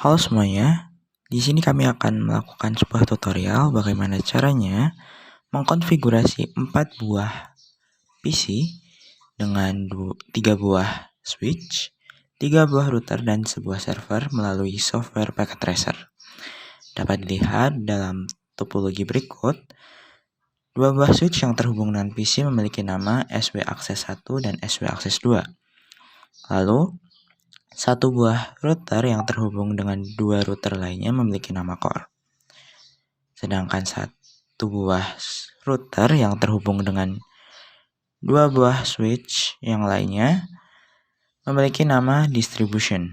Halo semuanya, di sini kami akan melakukan sebuah tutorial bagaimana caranya mengkonfigurasi 4 buah PC dengan 3 buah switch, 3 buah router dan sebuah server melalui software Packet Tracer. Dapat dilihat dalam topologi berikut, 2 buah switch yang terhubung dengan PC memiliki nama SW Access 1 dan SW Access 2. Lalu, satu buah router yang terhubung dengan 2 router lainnya memiliki nama core. Sedangkan satu buah router yang terhubung dengan 2 buah switch yang lainnya memiliki nama distribution.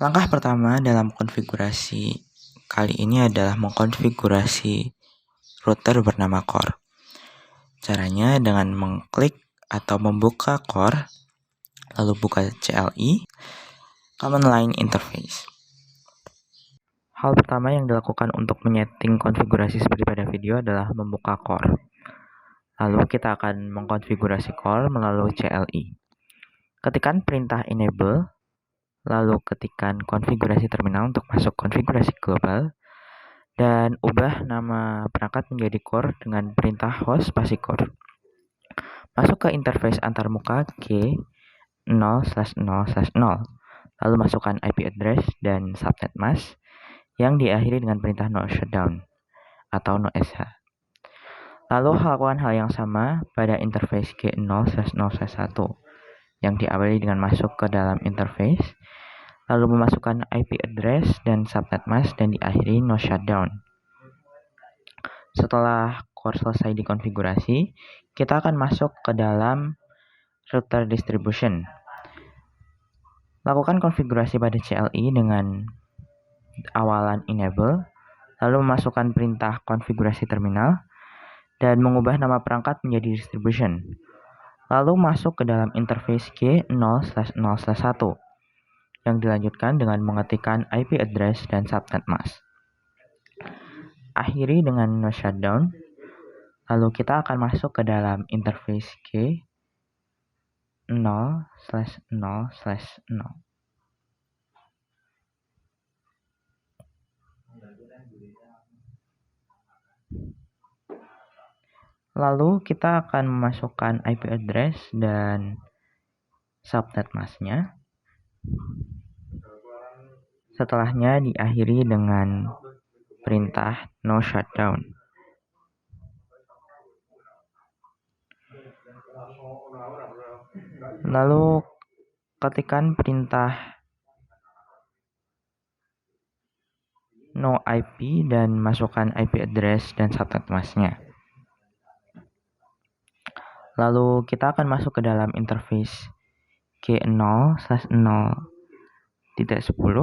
Langkah pertama dalam konfigurasi kali ini adalah mengkonfigurasi router bernama core. Caranya dengan mengklik atau membuka core, lalu buka CLI, Command Line Interface. Hal pertama yang dilakukan untuk menyeting konfigurasi seperti pada video adalah membuka core. Lalu kita akan mengkonfigurasi core melalui CLI. Ketikkan perintah enable, lalu ketikkan konfigurasi terminal untuk masuk konfigurasi global, dan ubah nama perangkat menjadi core dengan perintah host spasi core. Masuk ke interface antarmuka G 0/0/0, lalu masukkan IP address dan subnet mask yang diakhiri dengan perintah no shutdown atau no sh. Lalu lakukan hal yang sama pada interface G0/0/1 yang diawali dengan masuk ke dalam interface, lalu memasukkan IP address dan subnet mask dan diakhiri no shutdown. Setelah core selesai dikonfigurasi, kita akan masuk ke dalam router distribution. Lakukan konfigurasi pada CLI dengan awalan enable, lalu memasukkan perintah konfigurasi terminal, dan mengubah nama perangkat menjadi distribution. Lalu masuk ke dalam interface G0/0/1 yang dilanjutkan dengan mengetikkan IP address dan subnet mask. Akhiri dengan no shutdown, lalu kita akan masuk ke dalam interface G0/0/0. Lalu kita akan memasukkan IP address dan subnet masknya. Setelahnya diakhiri dengan perintah no shutdown. Lalu ketikkan perintah no IP dan masukkan IP address dan subnet masknya. Lalu kita akan masuk ke dalam interface G0/0.10.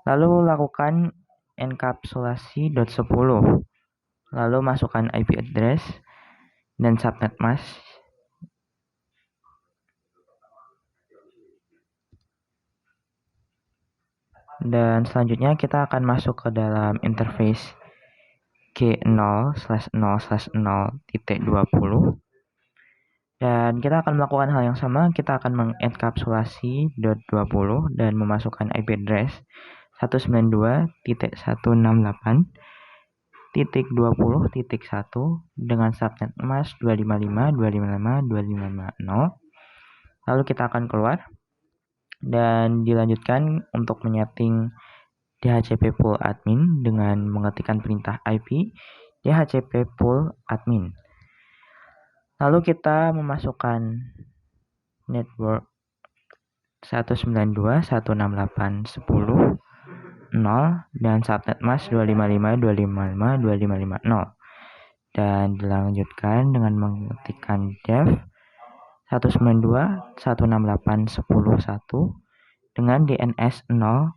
Lalu lakukan enkapsulasi .10. Lalu masukkan IP address dan subnet mask. Dan selanjutnya kita akan masuk ke dalam interface G0/0/0.20. Dan kita akan melakukan hal yang sama, kita akan mengenkapsulasi .20 dan memasukkan IP address 192.168.20.1 dengan subnet mask 255.255.255.0. Lalu kita akan keluar dan dilanjutkan untuk menyeting DHCP pool admin dengan mengetikkan perintah IP DHCP pool admin. Lalu kita memasukkan network 192.168.10.0 dan subnet mask 255.255.255.0 dan dilanjutkan dengan mengetikkan dev 192.168.10.1 dengan DNS 000.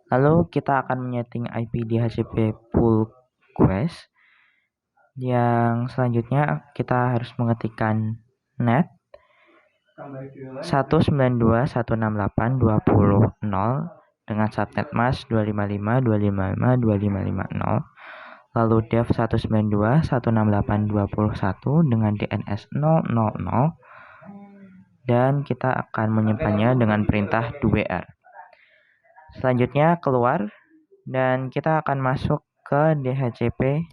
Lalu kita akan menyeting IP DHCP pool quest. Yang selanjutnya kita harus mengetikkan net 192.168.20.0 dengan subnet mask 255.255.255.0, lalu dev 192.168.20.1 dengan DNS 000, dan kita akan menyimpannya dengan perintah dwr. Selanjutnya keluar dan kita akan masuk ke DHCP.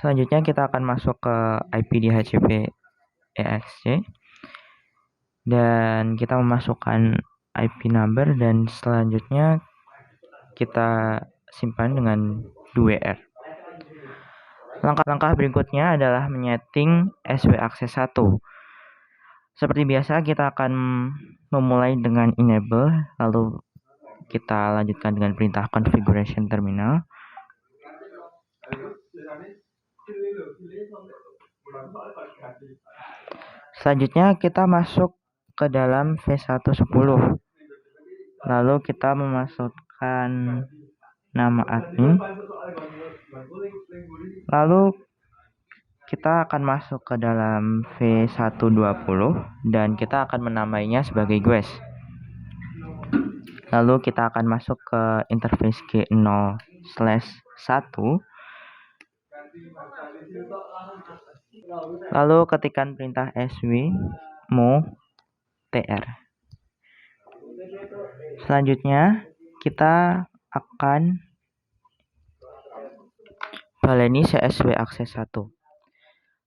Selanjutnya kita akan masuk ke IP DHCP EXC dan kita memasukkan IP number dan selanjutnya kita simpan dengan dwr. Langkah-langkah berikutnya adalah menyeting SW Access 1. Seperti biasa kita akan memulai dengan enable, lalu kita lanjutkan dengan perintah configuration terminal. Selanjutnya kita masuk ke dalam V110. Lalu kita memasukkan nama admin. Lalu kita akan masuk ke dalam V120 dan kita akan menamainya sebagai guest. Lalu kita akan masuk ke interface G0/1. Lalu ketikkan perintah sw mo tr. Selanjutnya kita akan baleni CSW Access 1.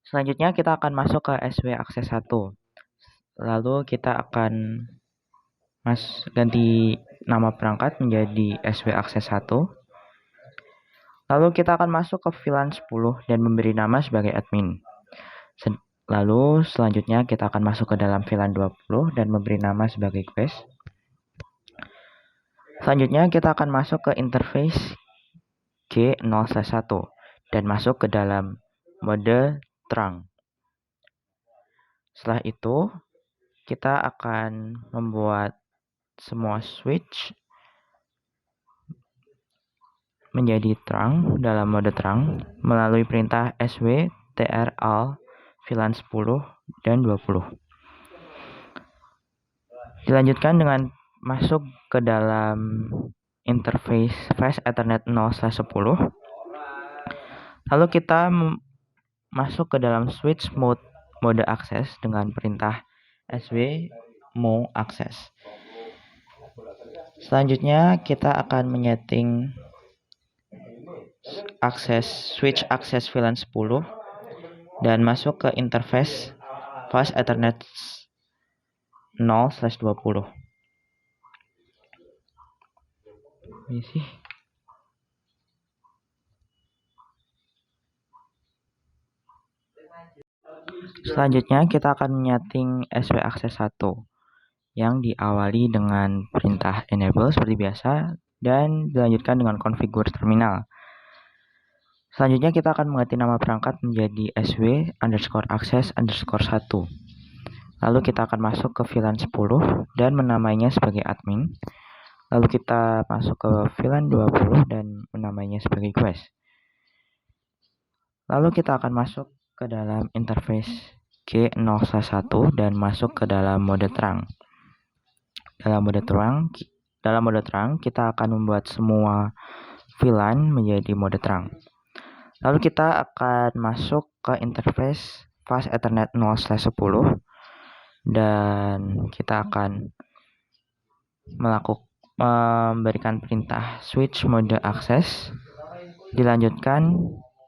Selanjutnya kita akan masuk ke SW Access 1. Lalu kita akan ganti nama perangkat menjadi SW Access 1. Lalu kita akan masuk ke VLAN 10 dan memberi nama sebagai admin. Lalu selanjutnya kita akan masuk ke dalam VLAN 20 dan memberi nama sebagai guest. Selanjutnya kita akan masuk ke interface G0/1 dan masuk ke dalam mode terang. Setelah itu kita akan membuat semua switch menjadi terang dalam mode terang melalui perintah sw tral VLAN 10 dan 20. Dilanjutkan dengan masuk ke dalam interface Fast Ethernet 0/10. Lalu kita masuk ke dalam switch mode akses dengan perintah sw mo access. Selanjutnya kita akan menyeting switch akses VLAN 10 dan masuk ke interface Fast Ethernet 0/20. Selanjutnya kita akan menyeting SW Access 1 yang diawali dengan perintah enable seperti biasa dan dilanjutkan dengan configure terminal. Selanjutnya kita akan mengganti nama perangkat menjadi sw_access_1. Lalu kita akan masuk ke VLAN 10 dan menamainya sebagai admin. Lalu kita masuk ke VLAN 20 dan menamainya sebagai guest. Lalu kita akan masuk ke dalam interface G0/1 dan masuk ke dalam mode terang. Dalam mode terang kita akan membuat semua VLAN menjadi mode terang. Lalu kita akan masuk ke interface Fast Ethernet 0/10 dan kita akan memberikan perintah switch mode access. Dilanjutkan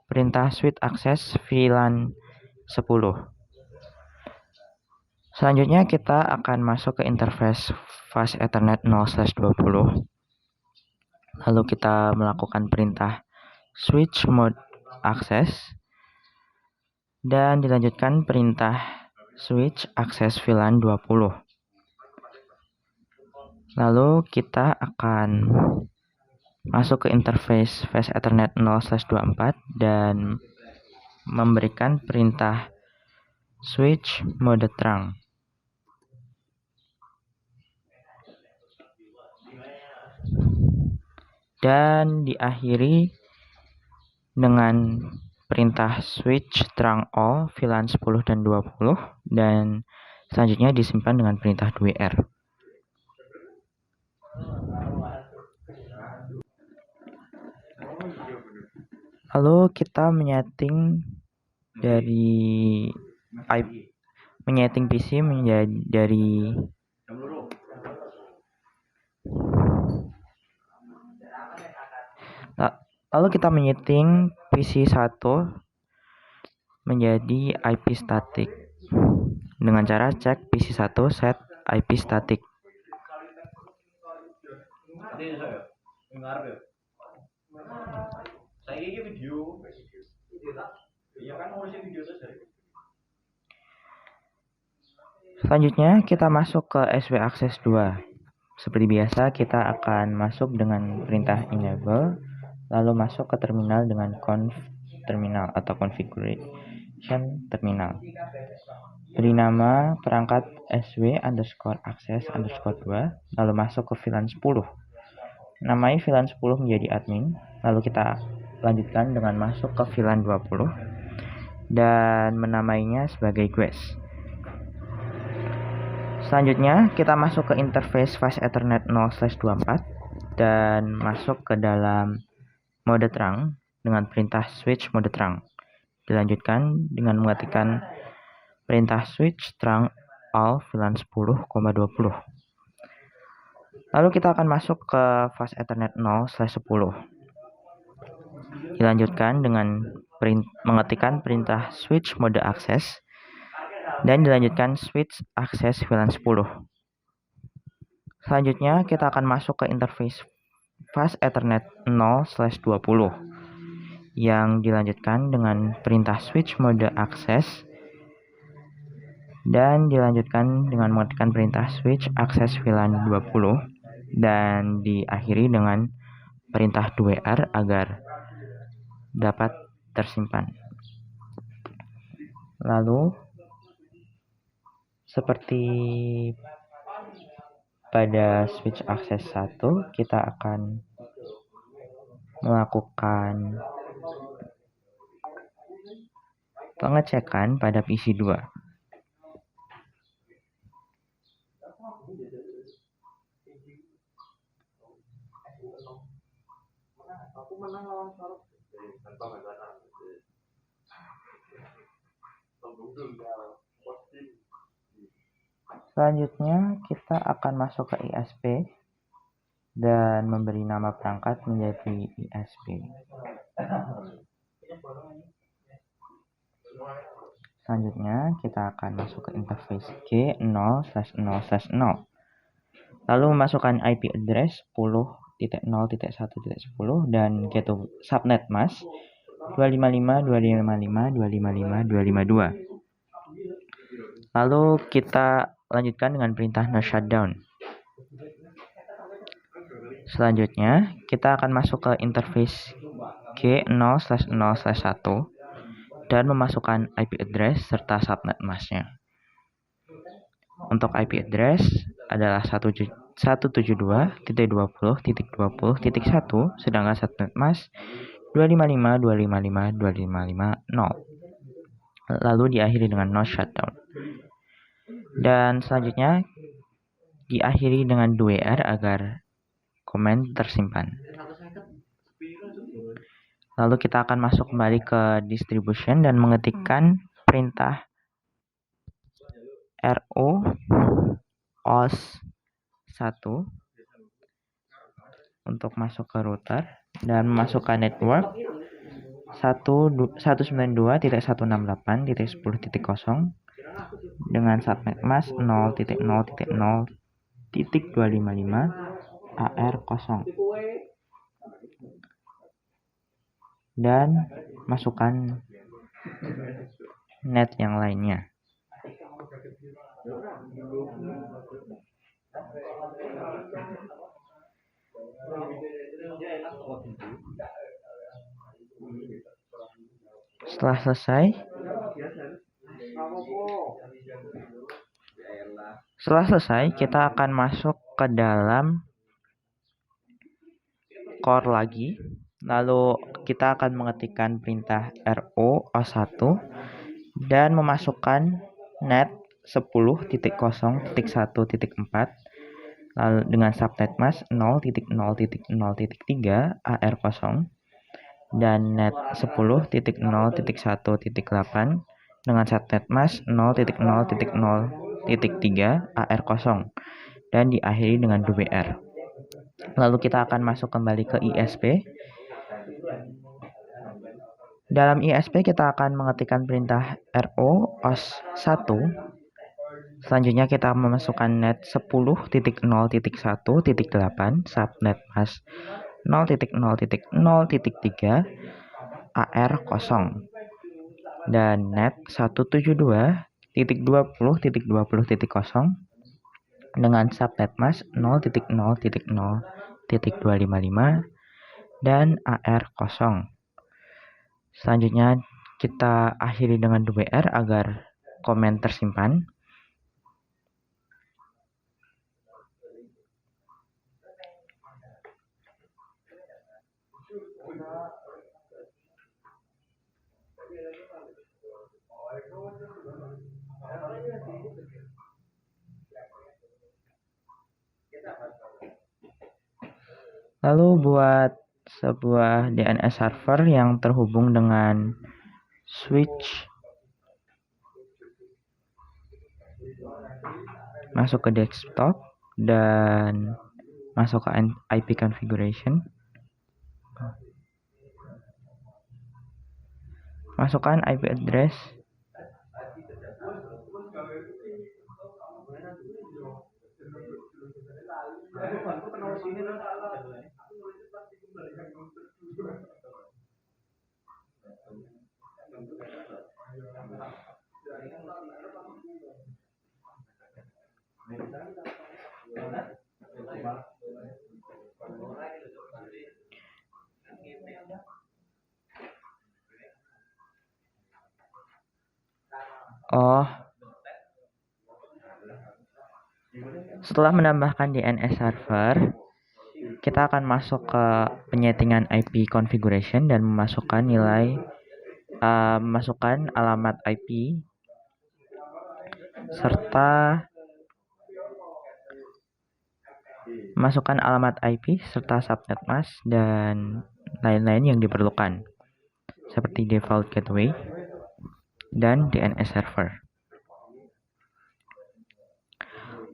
perintah switch access VLAN 10. Selanjutnya kita akan masuk ke interface Fast Ethernet 0/20. Lalu kita melakukan perintah switch mode access dan dilanjutkan perintah switch access VLAN 20. Lalu kita akan masuk ke interface Fast Ethernet 0/24 dan memberikan perintah switch mode terang. Dan diakhiri dengan perintah switch terang all VLAN 10 dan 20 dan selanjutnya disimpan dengan perintah dwr. Lalu kita menyeting dari menyeting PC menjadi dari lalu kita menyeting PC 1 menjadi IP static dengan cara cek PC 1 set IP static. Selanjutnya kita masuk ke SW Access 2. Seperti biasa kita akan masuk dengan perintah enable, lalu masuk ke terminal dengan conf terminal atau configuration terminal. Beri nama perangkat SW_access_2, lalu masuk ke VLAN 10. Namai VLAN 10 menjadi admin, lalu kita lanjutkan dengan masuk ke VLAN 20 dan menamainya sebagai guest. Selanjutnya kita masuk ke interface fast Ethernet 0/24 dan masuk ke dalam mode terang dengan perintah switch mode terang. Dilanjutkan dengan mengetikkan perintah switch terang all VLAN 10,20. Lalu kita akan masuk ke fast Ethernet 0/10. Dilanjutkan dengan mengetikkan perintah switch mode access dan dilanjutkan switch akses VLAN 10. Selanjutnya kita akan masuk ke interface fast Ethernet 0/20 yang dilanjutkan dengan perintah switch mode access dan dilanjutkan dengan mengetikkan perintah switch akses VLAN 20 dan diakhiri dengan perintah 2R agar dapat tersimpan. Lalu seperti pada switch akses 1, kita akan melakukan pengecekan pada PC 2. Selanjutnya kita akan masuk ke ISP dan memberi nama perangkat menjadi ISP. Selanjutnya kita akan masuk ke interface G0/0/0. Lalu memasukkan IP address 10.0.1.10 dan get subnet mask 255.255.255.252. Lalu kita lanjutkan dengan perintah no shutdown. Selanjutnya kita akan masuk ke interface G0/0/1 dan memasukkan IP address serta subnet masknya. Untuk IP address adalah 172.20.20.1, sedangkan subnet mask 255.255.255.0. Lalu diakhiri dengan no shutdown. Dan selanjutnya diakhiri dengan 2R agar komen tersimpan. Lalu kita akan masuk kembali ke distribution dan mengetikkan perintah ro os 1 untuk masuk ke router dan memasukkan network 192.168.10.0 dengan subnet mask 0.0.0.255 AR0 dan masukkan net yang lainnya. Setelah selesai, kita akan masuk ke dalam core lagi. Lalu kita akan mengetikkan perintah ro os1 dan memasukkan net 10.0.1.4 lalu dengan subnet mask 0.0.0.3 AR0 dan net 10.0.1.8 dengan subnet mask 0.0.0.3 AR kosong dan diakhiri dengan WR. Lalu kita akan masuk kembali ke ISP. Dalam ISP kita akan mengetikkan perintah RO OS 1. Selanjutnya kita memasukkan net 10.0.1.8 subnet mask 0.0.0.3 AR kosong dan net 172.20.20.0 dengan subnet mask 0.0.0.255 dan AR kosong. Selanjutnya kita akhiri dengan WR agar komen tersimpan. Lalu buat sebuah DNS server yang terhubung dengan switch, masuk ke desktop dan masuk ke IP configuration. Masukkan IP address setelah menambahkan DNS server, kita akan masuk ke penyetingan IP configuration dan memasukkan memasukkan alamat IP serta subnet mask dan lain-lain yang diperlukan seperti default gateway dan DNS server.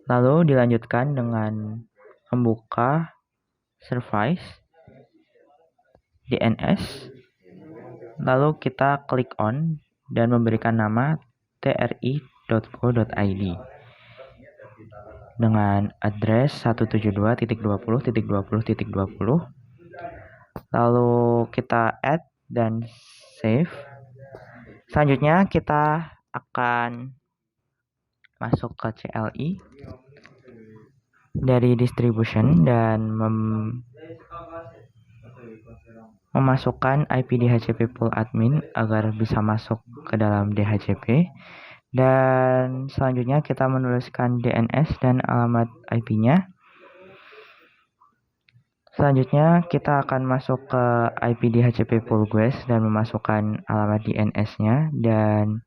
Lalu dilanjutkan dengan membuka service DNS. Lalu kita klik on dan memberikan nama tri.co.id dengan address 172.20.20.20. Lalu kita add dan save. Selanjutnya kita akan masuk ke CLI dari distribution dan memasukkan IP DHCP pool admin agar bisa masuk ke dalam DHCP. Dan selanjutnya kita menuliskan DNS dan alamat IP-nya. Selanjutnya kita akan masuk ke IP DHCP pool guest dan memasukkan alamat DNS-nya dan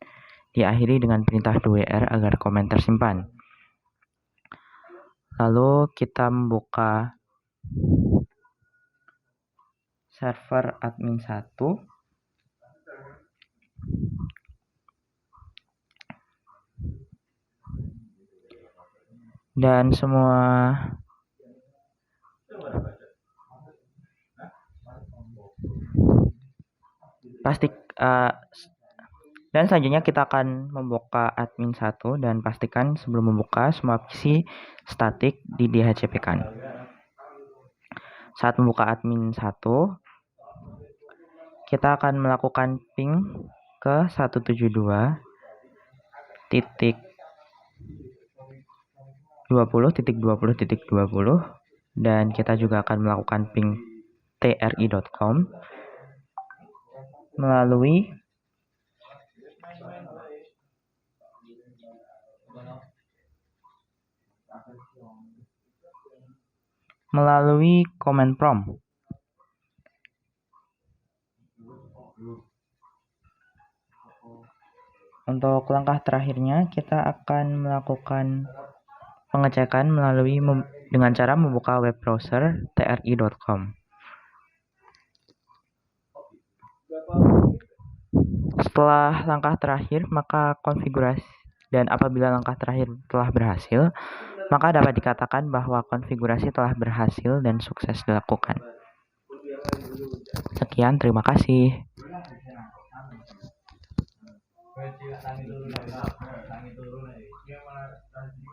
diakhiri dengan perintah WR agar komen tersimpan. Lalu kita membuka server admin 1. Dan dan selanjutnya kita akan membuka admin 1 dan pastikan sebelum membuka semua PC statik di DHCP-kan. Saat membuka admin 1, kita akan melakukan ping ke 172.20.20.20 dan kita juga akan melakukan ping tri.com melalui command prompt. Untuk langkah terakhirnya, kita akan melakukan pengecekan dengan cara membuka web browser tri.com. Setelah langkah terakhir, maka konfigurasi dan apabila langkah terakhir telah berhasil, maka dapat dikatakan bahwa konfigurasi telah berhasil dan sukses dilakukan. Sekian, terima kasih.